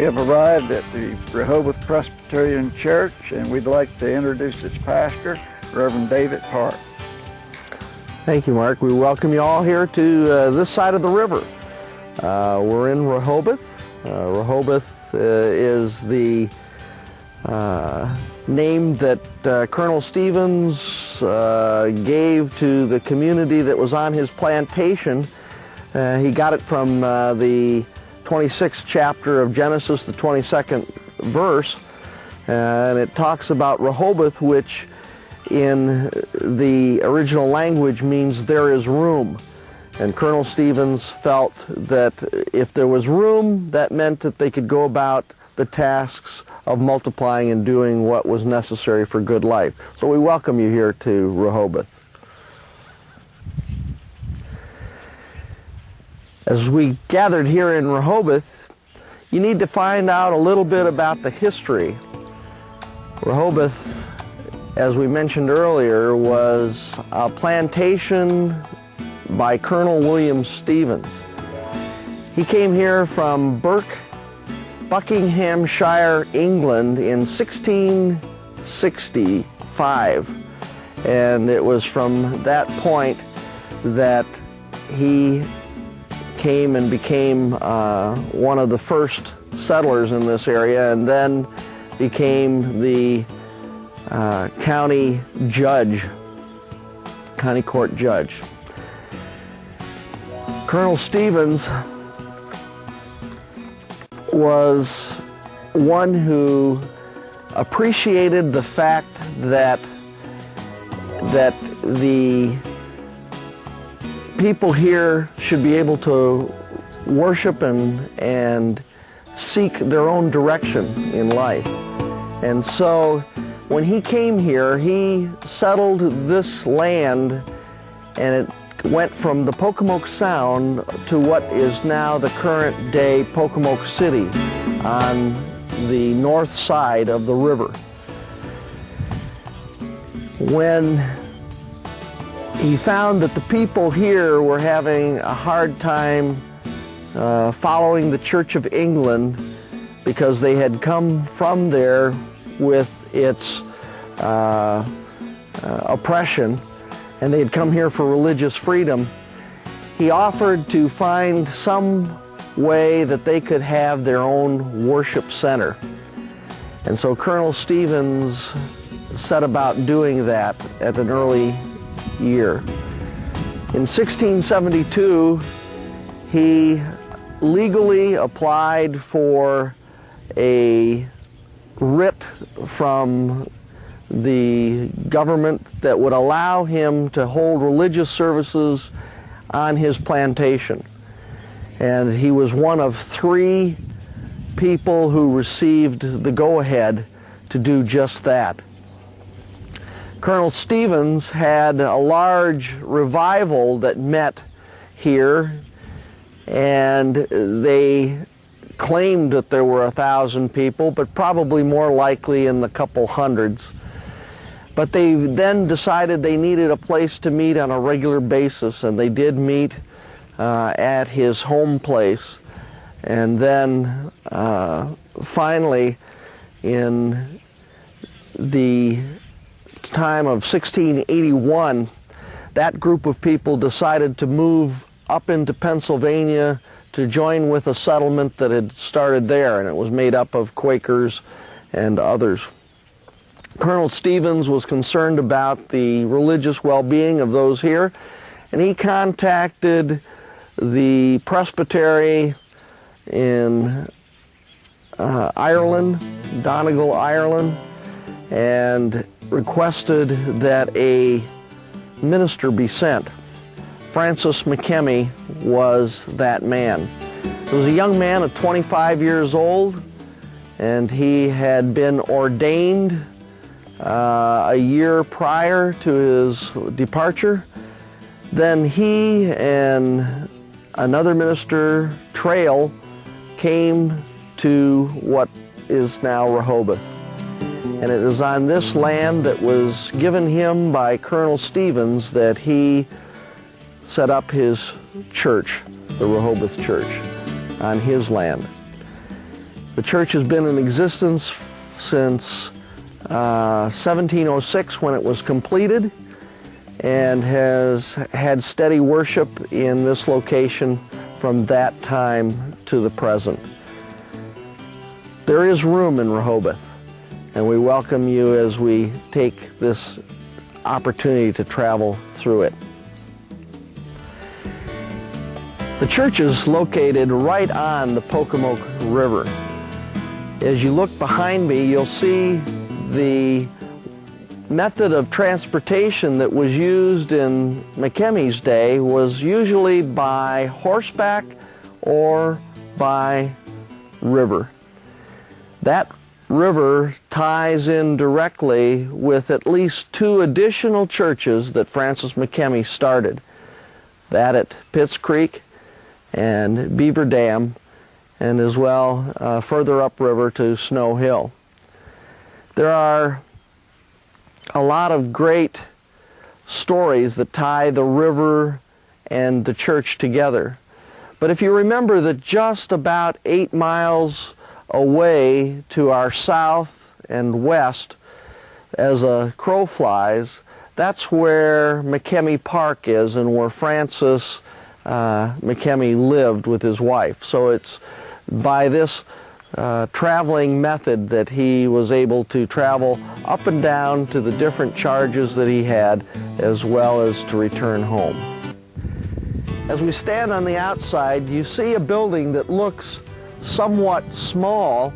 We have arrived at the Rehoboth Presbyterian Church, and we'd like to introduce its pastor, Reverend David Parke. Thank you, Mark. We welcome you all here to this side of the river. We're in Rehoboth. Rehoboth is the name that Colonel Stevens gave to the community that was on his plantation. He got it from the 26th chapter of Genesis, the 22nd verse, and it talks about Rehoboth, which in the original language means there is room. And Colonel Stevens felt that if there was room, that meant that they could go about the tasks of multiplying and doing what was necessary for good life. So we welcome you here to Rehoboth. As we gathered here in Rehoboth, you need to find out a little bit about the history. Rehoboth, as we mentioned earlier, was a plantation by Colonel William Stevens. He came here from Parke, Buckinghamshire, England in 1665, and it was from that point that he came and became one of the first settlers in this area, and then became the county judge, county court judge. Colonel Stevens was one who appreciated the fact that the people here should be able to worship and seek their own direction in life. And so when he came here, he settled this land, and it went from the Pocomoke Sound to what is now the current day Pocomoke City on the north side of the river. When he found that the people here were having a hard time following the Church of England because they had come from there with its oppression, and they had come here for religious freedom, he offered to find some way that they could have their own worship center. And so Colonel Stevens set about doing that at an early year. In 1672, he legally applied for a writ from the government that would allow him to hold religious services on his plantation. And he was one of 3 people who received the go-ahead to do just that. Colonel Stevens had a large revival that met here, and they claimed that there were 1,000 people, but probably more likely in the couple hundreds. But they then decided they needed a place to meet on a regular basis, and they did meet at his home place. And then finally, in the time of 1681, that group of people decided to move up into Pennsylvania to join with a settlement that had started there, and it was made up of Quakers and others. Colonel Stevens was concerned about the religious well-being of those here, and he contacted the presbytery in Ireland, Donegal, Ireland, and requested that a minister be sent. Francis Makemie was that man. He was a young man of 25 years old, and he had been ordained a year prior to his departure. Then he and another minister, Trail, came to what is now Rehoboth. And it is on this land that was given him by Colonel Stevens that he set up his church, the Rehoboth Church, on his land. The church has been in existence since 1706 when it was completed, and has had steady worship in this location from that time to the present. There is room in Rehoboth, and we welcome you as we take this opportunity to travel through it. The church is located right on the Pocomoke River. As you look behind me, you'll see the method of transportation that was used in Makemie's day was usually by horseback or by river. That river ties in directly with at least 2 additional churches that Francis Makemie started. That at Pitts Creek and Beaver Dam, and as well further upriver to Snow Hill. There are a lot of great stories that tie the river and the church together. But if you remember that just about 8 miles away to our south and west, as a crow flies, that's where Makemie Parke is, and where Francis Makemie lived with his wife. So it's by this traveling method that he was able to travel up and down to the different charges that he had, as well as to return home. As we stand on the outside, you see a building that looks somewhat small,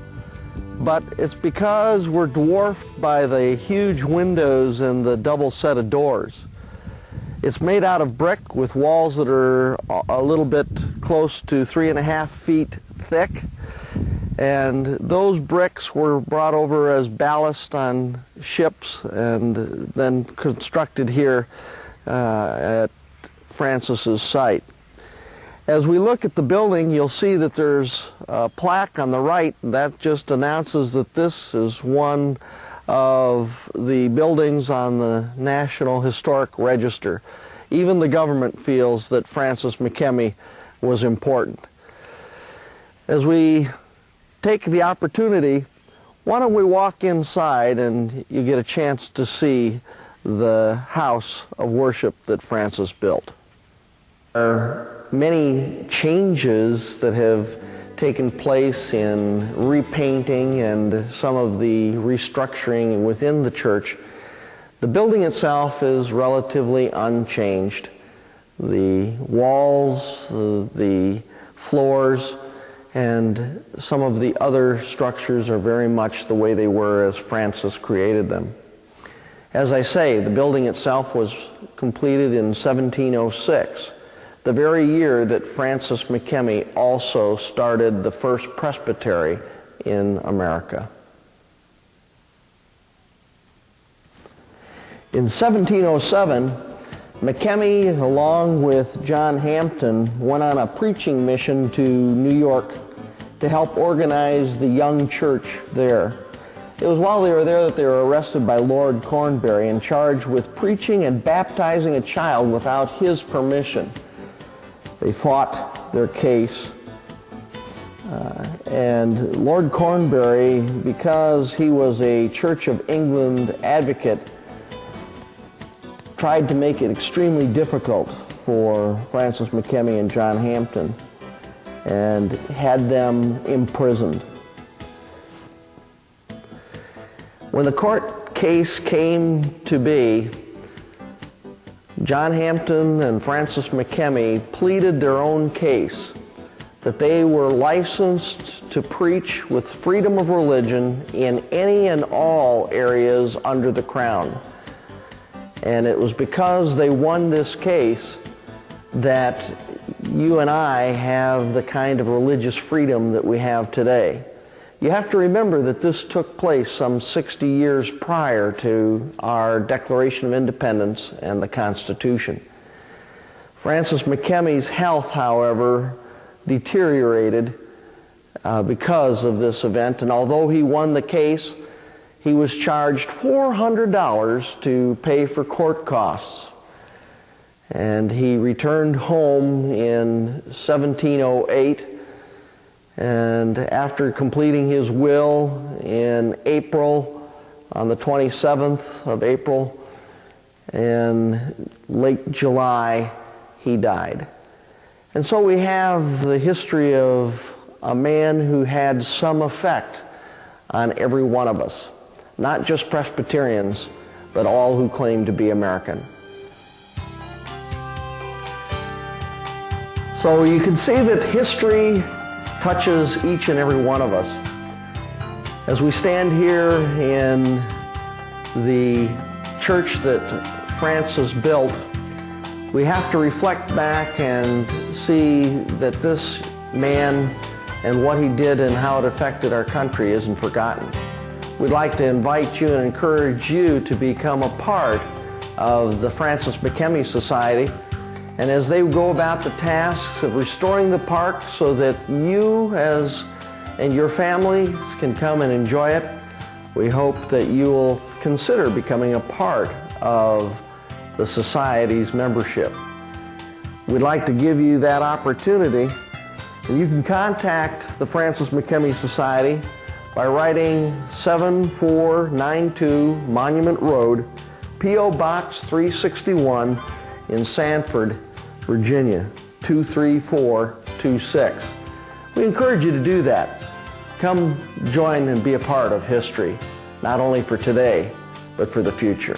but it's because we're dwarfed by the huge windows and the double set of doors. It's made out of brick with walls that are a little bit close to 3.5 feet thick, and those bricks were brought over as ballast on ships and then constructed here at Francis's site. As we look at the building, you'll see that there's a plaque on the right that just announces that this is one of the buildings on the National Historic Register. Even the government feels that Francis Makemie was important. As we take the opportunity, why don't we walk inside and you get a chance to see the house of worship that Francis built. There are many changes that have taken place in repainting and some of the restructuring within the church. The building itself is relatively unchanged. The walls, the floors, and some of the other structures are very much the way they were as Francis created them. As I say, the building itself was completed in 1706. The very year that Francis Makemie also started the first presbytery in America. In 1707, Makemie, along with John Hampton, went on a preaching mission to New York to help organize the young church there. It was while they were there that they were arrested by Lord Cornbury and charged with preaching and baptizing a child without his permission. They fought their case, and Lord Cornbury, because he was a Church of England advocate, tried to make it extremely difficult for Francis Makemie and John Hampton and had them imprisoned. When the court case came to be, John Hampton and Francis Makemie pleaded their own case, that they were licensed to preach with freedom of religion in any and all areas under the crown. And it was because they won this case that you and I have the kind of religious freedom that we have today. You have to remember that this took place some 60 years prior to our Declaration of Independence and the Constitution. Francis Makemie's health, however, deteriorated because of this event, and although he won the case, he was charged $400 to pay for court costs. And he returned home in 1708 And after completing his will in April, on the 27th of April, in late July, he died. And so we have the history of a man who had some effect on every one of us, not just Presbyterians, but all who claim to be American. So you can see that history touches each and every one of us. As we stand here in the church that Francis built, we have to reflect back and see that this man and what he did and how it affected our country isn't forgotten. We'd like to invite you and encourage you to become a part of the Francis Makemie Society, and as they go about the tasks of restoring the park so that you and your families can come and enjoy it, we hope that you will consider becoming a part of the Society's membership. We'd like to give you that opportunity, and you can contact the Francis Makemie Society by writing 7492 Monument Road, P.O. Box 361 in Sanford, Virginia, 23426. We encourage you to do that. Come join and be a part of history, not only for today, but for the future.